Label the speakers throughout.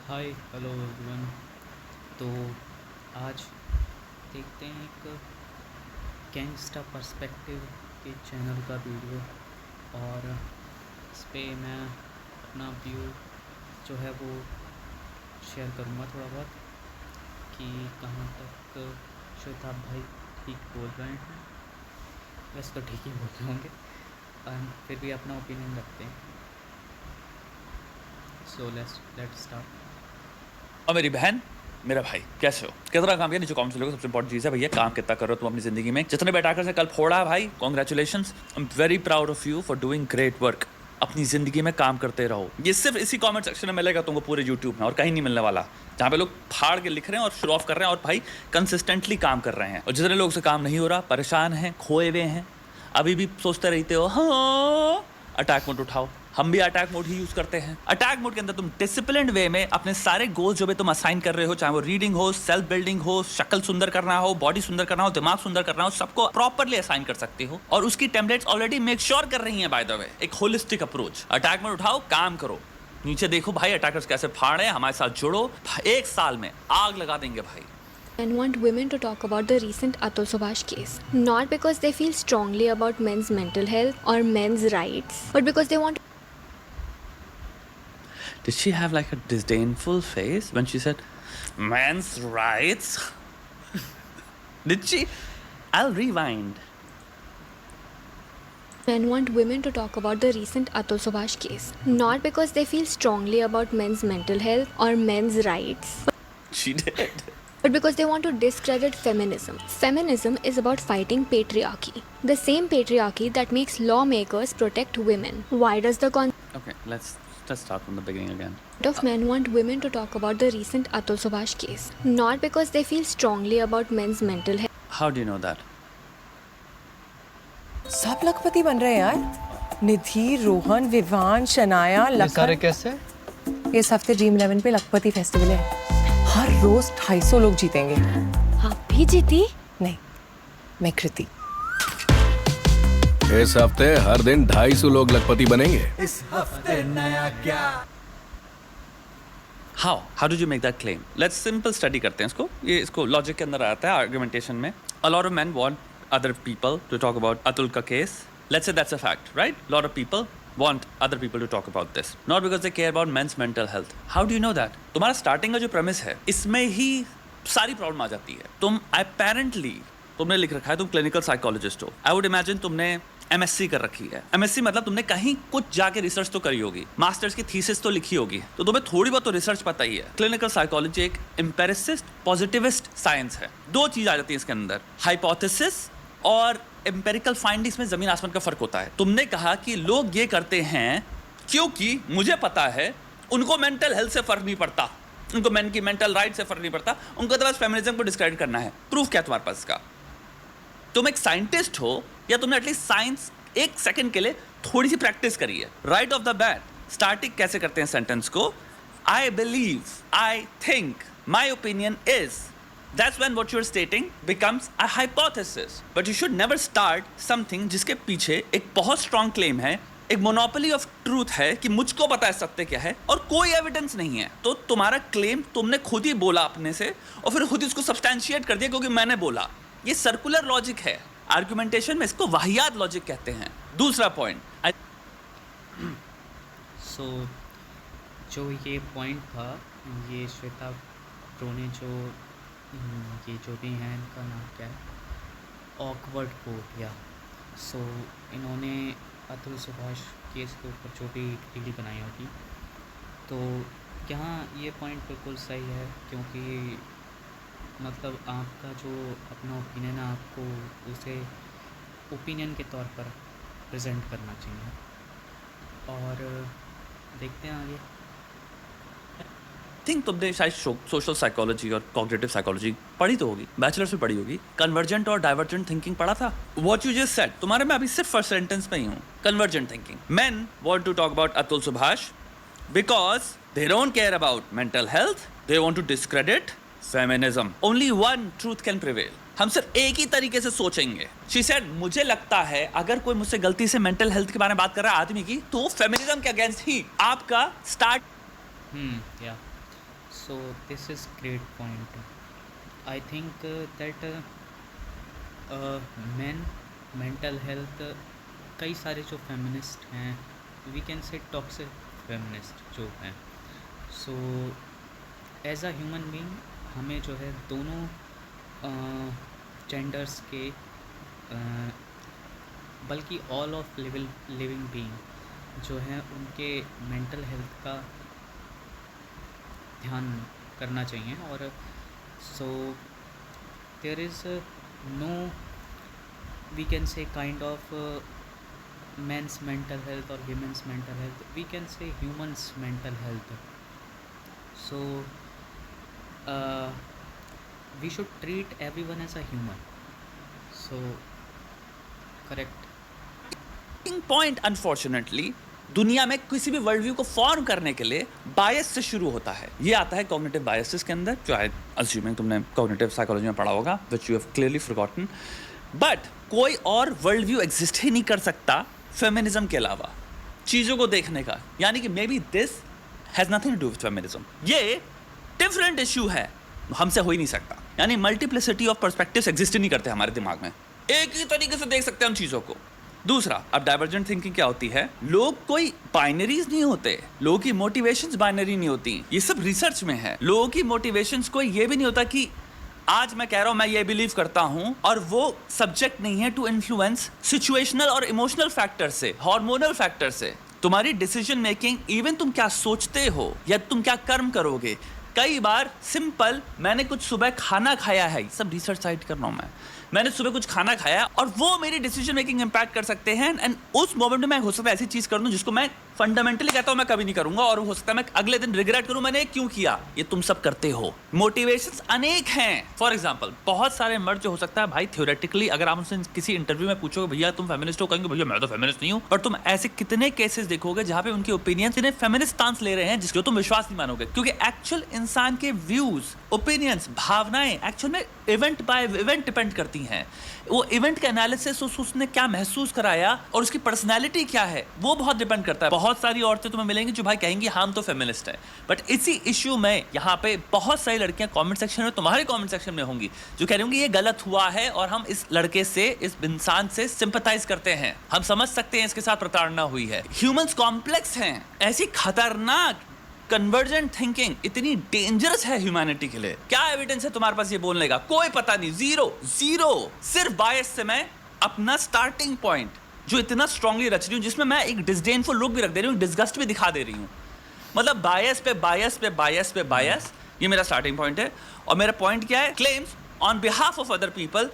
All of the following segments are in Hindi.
Speaker 1: Hi hello everyone. तो आज देखते हैं एक गैंगस्टा पर्सपेक्टिव के चैनल का वीडियो। और इस पे मैं अपना व्यू जो है वो शेयर करूँगा थोड़ा बहुत कि कहाँ तक श्वेताब भाई ठीक बोल रहे हैं। वैसे तो ठीक ही बोल रहे होंगे, फिर भी अपना ओपिनियन रखते हैं। So let's start.
Speaker 2: और मेरी बहन मेरा भाई कैसे हो, कितना काम किया नीचे कमेंट्स लोगों। सबसे इंपॉर्टेंट चीज़ है भैया, काम कितना करो तुम अपनी जिंदगी में। जितने बैठाकर से कल फोड़ा है भाई, congratulations, I am very proud of you for doing great work. अपनी जिंदगी में काम करते रहो। ये सिर्फ इसी कमेंट सेक्शन में मिलेगा तुमको पूरे यूट्यूब में, और कहीं नहीं मिलने वाला, जहाँ पे लोग फाड़ के लिख रहे हैं और शो ऑफ कर रहे हैं और भाई कंसिस्टेंटली काम कर रहे हैं। और जितने लोग से काम नहीं हो रहा, परेशान हैं, खोए हुए हैं, अभी भी सोचते रहते हो हाँ, अटैक मोड उठाओ। हम भी अटैक मोड ही यूज करते हैं। अटैक मोड के अंदर तुम डिसिप्लिन्ड वे में अपने सारे गोल्स जो भी तुम असाइन कर रहे हो, चाहे वो रीडिंग हो, सेल्फ बिल्डिंग हो, शक्ल सुंदर करना हो, बॉडी सुंदर करना हो, दिमाग सुंदर करना हो, सबको प्रॉपरली असाइन कर सकते हो। और उसकी टेम्पलेट्स ऑलरेडी मेक श्योर कर रही हैं बाय द वे। एक होलिस्टिक अप्रोच। अटैक मोड उठाओ, काम करो। नीचे देखो भाई अटैकर्स कैसे फाड़े, हमारे साथ जुड़ो। 1 साल में आग लगा देंगे भाई।
Speaker 3: Men want women to talk about the recent Atul Subhash case. Not because they feel strongly about men's mental health or men's rights, but because they want.
Speaker 2: Did she have like a disdainful face when she said men's rights? Did she? I'll rewind.
Speaker 3: Men want women to talk about the recent Atul Subhash case. Not because they feel strongly about men's mental health or men's rights,
Speaker 2: She did.
Speaker 3: but because they want to discredit feminism. Feminism is about fighting patriarchy. The same patriarchy that makes lawmakers protect women. Why does the concept
Speaker 2: Okay, let's start from the beginning again.
Speaker 3: of men want women to talk about the recent Atul Subhash case? Not because they feel strongly about men's mental health.
Speaker 2: How do you know that?
Speaker 4: सब लखपति बन रहे हैं यार। निधि, रोहन, विवान, शनाया,
Speaker 5: ये सारे
Speaker 4: लखन।
Speaker 5: कैसे?
Speaker 4: इस हफ्ते ड्रीम 11 पे लखपति फेस्टिवल है। हर रोज 250 लोग जीतेंगे।
Speaker 3: आप भी जीती?
Speaker 4: नहीं, मैं कृति।
Speaker 6: इस हफ्ते हर दिन 250 लोग लखपति बनेंगे।
Speaker 2: How did you make that claim? Let's simple study करते हैं इसको। ये इसको लॉजिक के अंदर आता है, आर्गुमेंटेशन में। A lot of men want other people to talk about Atul का case. Let's say that's a fact, right? A lot of people want other people to talk about this, not because they care about men's mental health. How do you know that? तुम्हारा स्टार्टिंग का जो premise है, इसमें ही सारी प्रॉब्लम आ जाती है। तुम apparently तुमने लिख रखा है तुम क्लिनिकल साइकोलॉजिस्ट हो। आई वुड इमेजिन तुमने MSc कर रखी है। MSc मतलब तुमने कहीं कुछ जाके रिसर्च तो करी होगी, मास्टर्स की थीसिस तो लिखी होगी, तो तुम्हें थोड़ी बहुत तो रिसर्च पता ही है। क्लिनिकल साइकोलॉजी एक एम्पेरिसिस्ट पॉजिटिविस्ट साइंस है। 2 चीज आ जाती है इसके अंदर, हाइपोथेसिस और एम्पेरिकल फाइंडिंग्स में जमीन आसमान का फर्क होता है। तुमने कहा कि लोग ये करते हैं क्योंकि मुझे पता है उनको मेंटल हेल्थ से फर्क नहीं पड़ता, उनको मेन की मेंटल राइट से फर्क नहीं पड़ता, उनको तो बस फेमिनिज्म को डिस्क्रेडिट करना है। प्रूफ क्या तुम्हारे पास इसका? तुम एक साइंटिस्ट हो या तुमने एटलीस्ट साइंस एक सेकंड के लिए थोड़ी सी प्रैक्टिस करी है? Right of the bat starting कैसे करते हैं सेंटेंस को? I believe, I think, my opinion is. That's when what you're stating becomes a hypothesis. But you should never start something जिसके पीछे एक बहुत strong claim है, एक monopoly of truth है कि मुझको पता है सत्य क्या है और कोई evidence नहीं है। तो तुम्हारा claim तुमने खुद ही बोला अपने से और फिर खुद ही उसको substantiate कर दिया क्योंकि मैंने बोला। ये circular logic है। Argumentation में इसको वाहियात logic कहते हैं। दूसरा point,
Speaker 1: सो जो ये पॉइंट था, ये श्वेता प्रो ने ये जो भी हैं, इनका नाम क्या है, ऑकवर्ड कोट या सो इन्होंने अतुल सुभाष केस के ऊपर जो भी रील बनाई होगी, तो यहाँ ये पॉइंट बिल्कुल सही है क्योंकि मतलब आपका जो अपना ओपिनियन है, आपको उसे ओपिनियन के तौर पर प्रेजेंट करना चाहिए। और देखते हैं आगे।
Speaker 2: थिंक तुमने शायद सोशल साइकोलॉजी और कॉग्निटिव साइकोलॉजी पढ़ी तो होगी, बैचलर्स में पढ़ी होगी। कन्वर्जेंट और डाइवर्जेंट थिंकिंग पढ़ा था। व्हाट यू जस्ट सेड तुम्हारे में अभी सिर्फ फर्स्ट सेंटेंस में ही हूँ। Convergent thinking, men want to talk about Atul Subhash because they don't care about mental health, they want to discredit feminism. Only one truth can prevail. हम सिर्फ एक ही तरीके से सोचेंगे। शी सेड मुझे लगता है अगर कोई मुझसे गलती से मेंटल हेल्थ के बारे में बात कर रहा है आदमी की, तो फेमिनिज्म के अगेंस्ट ही आपका स्टार्ट।
Speaker 1: या So this is great point. I think that men mental health कई सारे जो फेमिनिस्ट हैं, we can say toxic feminist जो हैं, so as a human being हमें जो है दोनों जेंडर्स के बल्कि ऑल ऑफ लिविंग बीइंग जो हैं उनके मेंटल हेल्थ का ध्यान करना चाहिए. और so there is no we can say kind of men's mental health or women's mental health, we can say humans mental health. So we should treat everyone as a human. So correct
Speaker 2: point unfortunately दुनिया में किसी भी वर्ल्ड व्यू को फॉर्म करने के लिए बायस से शुरू होता है. ये आता है कॉग्निटिव बायसेस के अंदर, जो आई अज्यूमिंग तुमने कॉग्निटिव साइकोलॉजी में पढ़ा होगा, which you have clearly forgotten. But कोई और वर्ल्ड व्यू एग्जिस्ट ही नहीं कर सकता फेमिनिज्म के अलावा चीज़ों को देखने का. यानी कि may be this has nothing to do with feminism. ये डिफरेंट इशू है, हमसे हो ही नहीं सकता. यानी मल्टीप्लिसिटी ऑफ पर्सपेक्टिव्स एग्जिस्ट ही नहीं करते हमारे दिमाग में, एक ही तरीके से देख सकते हैं हम चीज़ों को. दूसरा, अब डाइवर्जेंट थिंकिंग क्या होती है? लोग कोई बाइनरीज नहीं होते, लोगों की मोटिवेशंस बाइनरी नहीं होती. ये सब रिसर्च में है. लोगों की मोटिवेशंस कोई ये भी नहीं होता कि आज मैं कह रहा हूं मैं ये बिलीव करता हूं, और वो सब्जेक्ट नहीं है टू इन्फ्लुएंस सिचुएशनल और इमोशनल फैक्टर से, हार्मोनल फैक्टर से. तुम्हारी डिसीजन मेकिंग, इवन तुम क्या सोचते हो या तुम क्या कर्म करोगे, कई बार सिंपल मैंने कुछ सुबह खाना खाया है, सब रिसर्च साइट कर रहा हूं मैंने सुबह कुछ खाना खाया और वो मेरी डिसीजन मेकिंग इंपैक्ट कर सकते हैं. एंड उस मोमेंट में मैं हो सकता है ऐसी चीज कर दूं जिसको मैं फंडामेंटली कहता हूं मैं कभी नहीं करूंगा, और हो सकता है मैं अगले दिन रिग्रेट करूं मैंने क्यों किया. ये तुम सब करते हो. मोटिवेशंस अनेक हैं. फॉर एग्जांपल, बहुत सारे मर्द जो हो सकता है भाई थ्योरेटिकली अगर आप उनसे किसी इंटरव्यू में पूछोगे भैया तुम फेमिनिस्ट हो, कहेंगे भैया मैं तो फेमिनिस्ट नहीं हूं. और तुम ऐसे कितने केसेस देखोगे जहां पे उनके ओपिनियंस जिन्हें फेमिनिस्ट स्टांस ले रहे हैं, जिसको तुम विश्वास नहीं मानोगे. क्योंकि एक्चुअल इंसान के व्यूज, ओपिनियंस, भावनाएं एक्चुअल में इवेंट बाय इवेंट डिपेंड करती हैं. वो इवेंट का एनालिसिस, उसने क्या महसूस कराया और उसकी पर्सनैलिटी क्या है, वो बहुत डिपेंड करता है. बहुत सारी औरतें तुम्हें मिलेंगी जो भाई कहेंगी हम तो फेमिनिस्ट है, बट इसी इश्यू में यहाँ पे बहुत सारी लड़कियां कमेंट सेक्शन में, तुम्हारे कमेंट सेक्शन में होंगी, जो कह रही होंगी ये गलत हुआ है और हम इस लड़के से, इस इंसान से सिंपैथाइज करते हैं, हम समझ सकते हैं इसके साथ प्रताड़ना हुई है. ह्यूमंस कॉम्प्लेक्स हैं. ऐसी खतरनाक कन्वर्जेंट थिंकिंग इतनी डेंजरस है ह्यूमैनिटी के लिए. क्या एविडेंस है तुम्हारे पास ये बोलने का? कोई पता नहीं. जीरो. सिर्फ बायस से मैं अपना स्टार्टिंग पॉइंट जो इतना स्ट्रांगली रच रही हूं, जिसमें मैं एक डिस्डेनफुल लुक भी रख दे रही हूं, डिस्गस्ट भी दिखा दे रही हूं. मतलब बायस पे बायस पे बायस पे बायस, ये मेरा स्टार्टिंग पॉइंट है. और मेरा पॉइंट क्या है? Claims on behalf of other people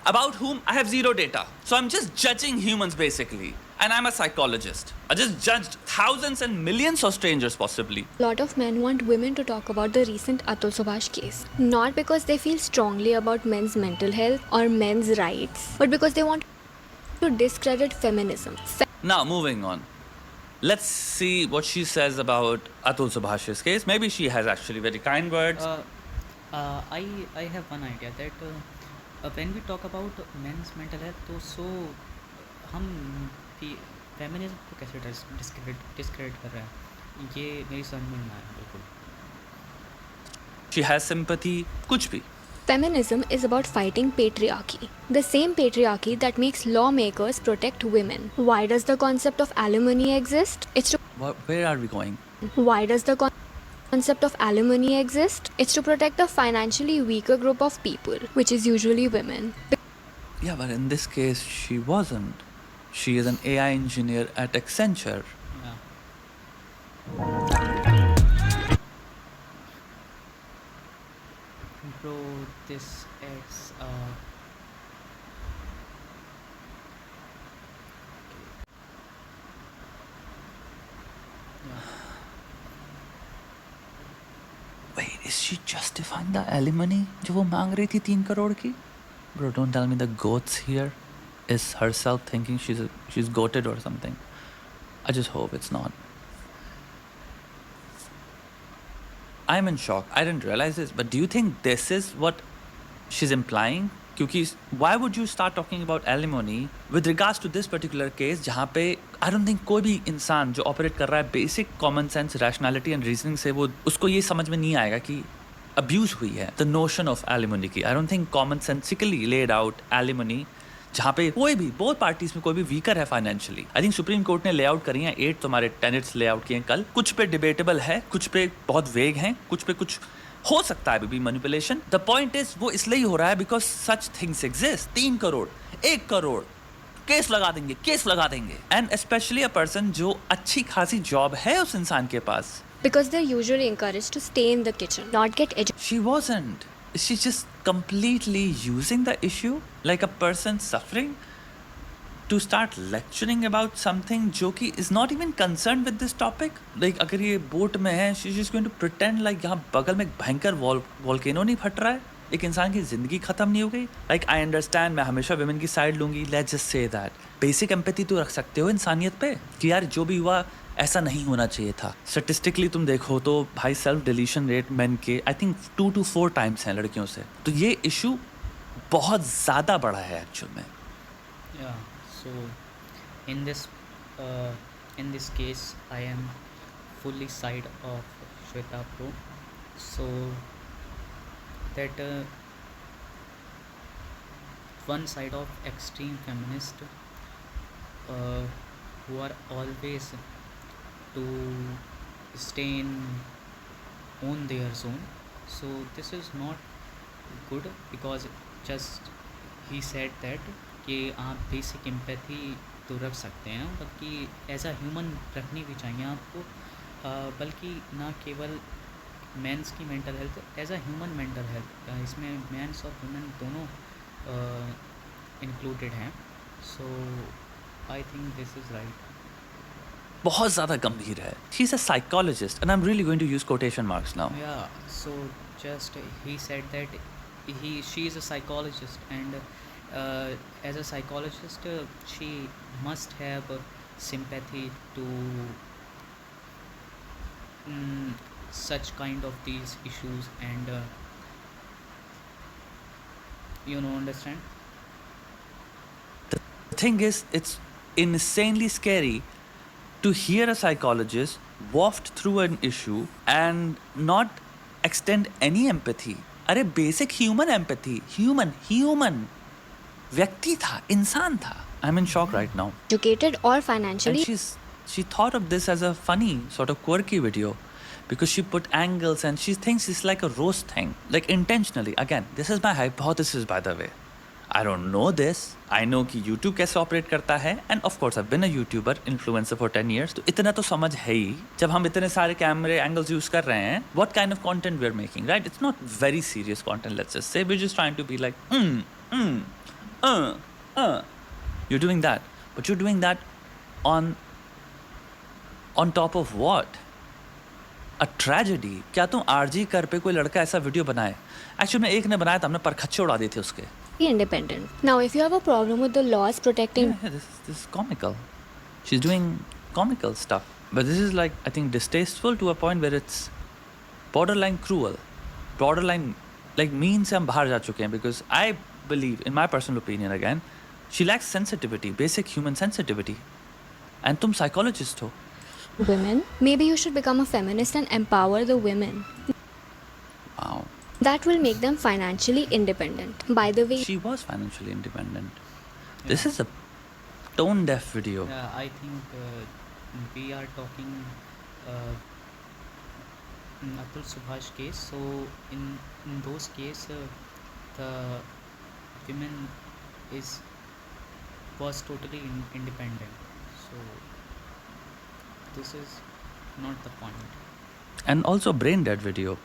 Speaker 2: about whom I have zero data. So I'm just judging humans basically. And I'm a psychologist. I just judged thousands and millions of strangers possibly.
Speaker 3: A lot of men want women to talk about the recent Atul Subhash case. Not because they feel strongly about men's mental health or men's rights, but because they want to discredit feminism.
Speaker 2: Now moving on. Let's see what she says about Atul Subhash's case. Maybe she has actually very kind words.
Speaker 1: I have one idea that when we talk about men's mental health, तो so हम फेमिनिज्म को कैसे डिस्क्रेडिट कर रहे हैं, ये मेरी समझ में नहीं आया बिल्कुल.
Speaker 2: She has sympathy, कुछ भी.
Speaker 3: Feminism is about fighting patriarchy, the same patriarchy that makes lawmakers protect women. Why does the concept of alimony exist?
Speaker 2: Where are we going?
Speaker 3: Why does the concept of alimony exist? It's to protect the financially weaker group of people, which is usually women.
Speaker 2: Yeah, but in this case, she wasn't. She is an AI engineer at Accenture.
Speaker 1: Yeah. Bro, this adds
Speaker 2: Wait, is she justifying the alimony जो वो मांग रही थी 3 करोड़ की? Bro, don't tell me the goats here is herself thinking she's goated or something. I just hope it's not. I'm in shock. I didn't realize this, but do you think this is what she's implying? क्योंकि why would you start talking about alimony with regards to this particular case जहाँ पे I don't think कोई भी इंसान जो ऑपरेट कर रहा है basic common sense rationality and reasoning से वो उसको ये समझ में नहीं आएगा कि अब्यूज हुई है द नोशन ऑफ एलिमनी की. I don't think common sensically laid out alimony जहाँ पे कोई भी बोथ पार्टीज में कोई भी वीकर है financially. I think supreme court ने लेआउट करी है 8 तुम्हारे टेनेट्स लेआउट किए कल. कुछ पे डिबेटेबल है, कुछ पे बहुत वेग हैं, कुछ पे कुछ हो सकता है अभी मैनिपुलेशन. द पॉइंट इज वो इसलिए ही हो रहा है because such things exist. 3 crore 1 crore case लगा देंगे एंड स्पेशली अ पर्सन जो अच्छी खासी जॉब है उस इंसान के पास.
Speaker 3: Because they're usually encouraged to stay in the kitchen, not get educated.
Speaker 2: She wasn't. She's just completely using the issue like a person suffering to start lecturing about something जो कि is not even concerned with this topic. Like अगर ये बोट में है, she's just going to pretend like यहाँ बगल में एक भयंकर वॉल्केनो नहीं फट रहा है, एक इंसान की जिंदगी खत्म नहीं हो गई. Like I understand, मैं हमेशा women की साइड लूंगी. Let's just say that. Basic empathy तो रख सकते हो इंसानियत पे कि यार जो भी हुआ ऐसा नहीं होना चाहिए था. स्टेटिस्टिकली तुम देखो तो भाई सेल्फ डिलीशन रेट मेन के आई थिंक 2 to 4 टाइम्स हैं लड़कियों से. तो ये इशू बहुत ज़्यादा बड़ा है एक्चुअल में.
Speaker 1: Yeah, so in this case I am fully side of Shweta Pro. So that one side of extreme feminist who are always to stay on their zone. So this is not good because just he said that कि आप बेसिक एम्पैथी तो रख सकते हैं, बल्कि एज अ ह्यूमन रखनी भी चाहिए आपको. बल्कि ना केवल मेंस की mental health, as a human mental health इसमें मेंस और वुमेन दोनों इंक्लूडेड हैं. So I think this is right.
Speaker 2: बहुत ज़्यादा गंभीर है. She's a psychologist and I'm really going to use quotation marks now.
Speaker 1: Yeah, so just he said that she is a psychologist, and as a psychologist she must have sympathy to such kind of these issues, and understand.
Speaker 2: The thing is, it's insanely scary to hear a psychologist waft through an issue and not extend any empathy. अरे बेसिक ह्यूमन एम्पैथी, ह्यूमन व्यक्ति था, इंसान था. I'm in shock right now.
Speaker 3: Educated or
Speaker 2: And
Speaker 3: financially.
Speaker 2: she thought of this as a funny sort of quirky video because she put angles and she thinks it's like a roast thing, like intentionally. Again, this is my hypothesis by the way. I don't know this. I know कि YouTube कैसे ऑपरेट करता है and of course I've been a YouTuber, influencer for 10 years. तो इतना तो समझ है ही. जब हम इतने सारे कैमरे एंगल्स यूज कर रहे हैं, what kind of content we're making, right? It's not very serious content, let's just say. We're just trying to be like, You're doing that. But you're doing that on top of what? A tragedy. क्या तुम RG कर पे कोई लड़का ऐसा वीडियो बनाए? एक्चुअली में एक ने बनाया था, हमने परखच्चे उड़ा दिए थे उसके.
Speaker 3: Independent. Now, if you have a problem with the laws protecting
Speaker 2: Yeah, this is comical. She's doing comical stuff. But this is like, I think, distasteful to a point where it's borderline cruel. Borderline, like, mean से हम बाहर जा चुके हैं because I believe, in my personal opinion again, she lacks sensitivity, basic human sensitivity. And तुम psychologist हो.
Speaker 3: women, maybe you should become a feminist and empower the women.
Speaker 2: Wow.
Speaker 3: That will make them financially independent. By the way,
Speaker 2: She was financially independent. This is a tone deaf video.
Speaker 1: Yeah, I think we are talking Atul Subhash case. So in those case, the women was totally independent. So this is not the point.
Speaker 2: And also brain dead video.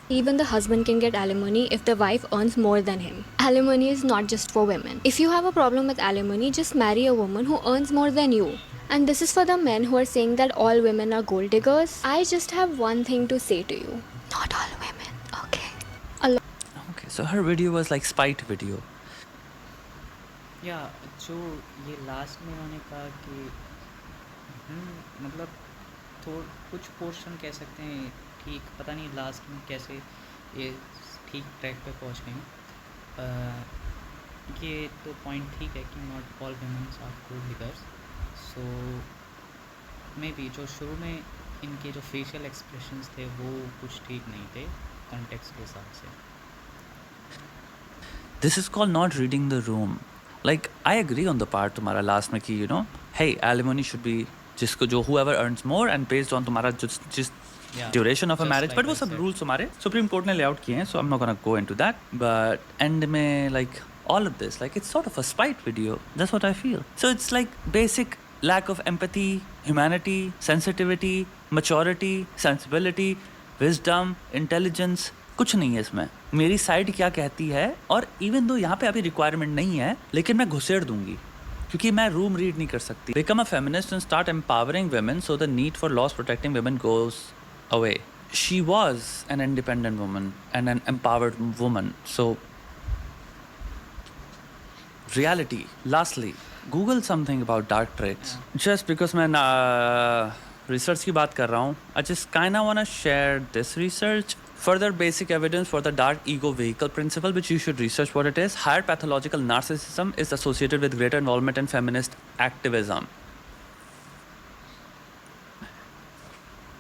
Speaker 3: even the husband can get alimony if the wife earns more than him. Alimony is not just for women. If you have a problem with alimony, just marry a woman who earns more than you. And this is for the men who are saying that all women are gold diggers. I just have one thing to say to you. Not all women, okay?
Speaker 2: Okay, so her video was like spite video.
Speaker 1: या जो ये लास्ट में उन्होंने कहा कि मतलब कुछ पोर्शन कह सकते हैं ठीक, पता नहीं लास्ट में कैसे ये ठीक ट्रैक पे पहुंच गए. ये तो पॉइंट ठीक है कि not all womens are good leaders. So may be जो शुरू में इनके जो फेशियल एक्सप्रेशंस थे वो कुछ ठीक नहीं थे कॉन्टेक्स्ट के हिसाब से.
Speaker 2: This is called not reading the room. Like, I agree on the part तुम्हारा last में कि, you know, hey, alimony should be जिसको जो whoever earns more and based on तुम्हारा जिस
Speaker 1: Yeah,
Speaker 2: duration of a
Speaker 1: just
Speaker 2: marriage.
Speaker 1: like
Speaker 2: But वो
Speaker 1: I
Speaker 2: सब
Speaker 1: said.
Speaker 2: rules हमारे Supreme Court ने lay out किए हैं, so I'm not gonna go into that. But end में like all of this, like it's sort of a spite video. That's what I feel. So it's like basic lack of empathy, humanity, sensitivity, maturity, sensibility, wisdom, intelligence. कुछ नहीं है इसमें. मेरी साइड क्या कहती है और इवन दो यहाँ पे अभी रिक्वायरमेंट नहीं है लेकिन मैं घुसेड़ दूंगी क्योंकि मैं रूम रीड नहीं कर सकती. Become a feminist and start empowering women so the need for laws protecting women goes away. She was an independent woman and an empowered woman. So reality. Lastly, Google something about dark traits. Just because मैं research की बात कर रहा हूँ, I just kinda wanna share this research. Further basic evidence for the dark ego vehicle principle, which you should research what it is. Higher pathological narcissism is associated with greater involvement in feminist activism.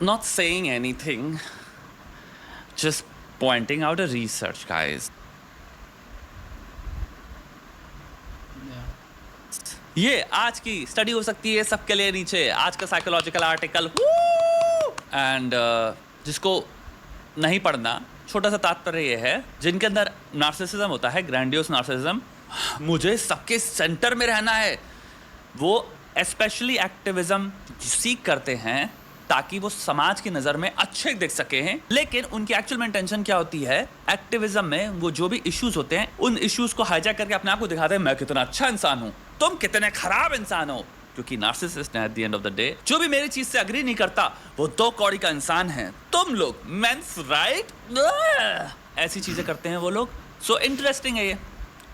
Speaker 2: Not saying anything, just pointing out a research, guys.
Speaker 1: Yeah.
Speaker 2: ये आज की स्टडी हो सकती है सबके लिए नीचे आज का साइकोलॉजिकल आर्टिकल एंड जिसको नहीं पढ़ना छोटा सा तात्पर्य ये है जिनके अंदर नार्सिसिज्म होता है ग्रैंडियोस नार्सिसिज्म मुझे सबके सेंटर में रहना है वो स्पेशली एक्टिविज्म सीख करते हैं ताकि वो समाज की नज़र में अच्छे दिख सके हैं लेकिन उनकी एक्चुअल में इंटेंशन क्या होती है एक्टिविज्म में वो जो भी इश्यूज होते हैं उन इश्यूज को हाईजैक करके अपने आप को दिखाते हैं मैं कितना अच्छा इंसान हूं तुम कितने खराब इंसान हो क्योंकि narcissist at the end of the day जो भी मेरी चीज से अग्री नहीं करता वो दो कौड़ी का इंसान है तुम लोग मेंस राइट ऐसी चीजें करते हैं वो लोग सो इंटरेस्टिंग है ये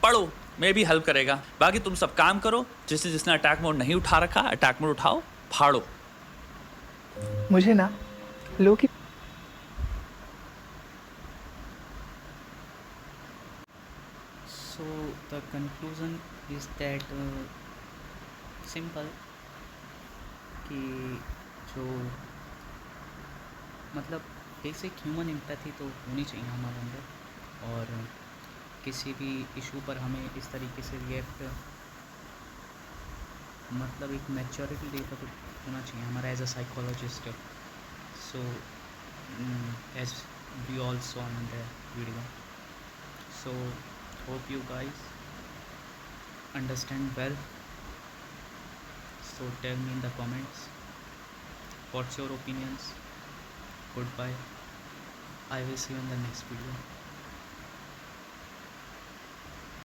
Speaker 2: पढ़ो मे भी हेल्प करेगा बाकी तुम सब काम करो जिसने अटैक मोड नहीं उठा रखा अटैक मोड उठाओ फाड़ो
Speaker 4: मुझे ना लोग की
Speaker 1: So the conclusion is that simple कि जो मतलब बेसिक ह्यूमन एम्पैथी तो होनी चाहिए हमारे अंदर और किसी भी इशू पर हमें इस तरीके से रिएक्ट मतलब एक मैच्योरिटी लेवल होना चाहिए हमारा as a psychologist. So as we all saw in the video. So hope you guys understand well. So tell me in the comments what's your opinions. Goodbye. I will see you in the next video.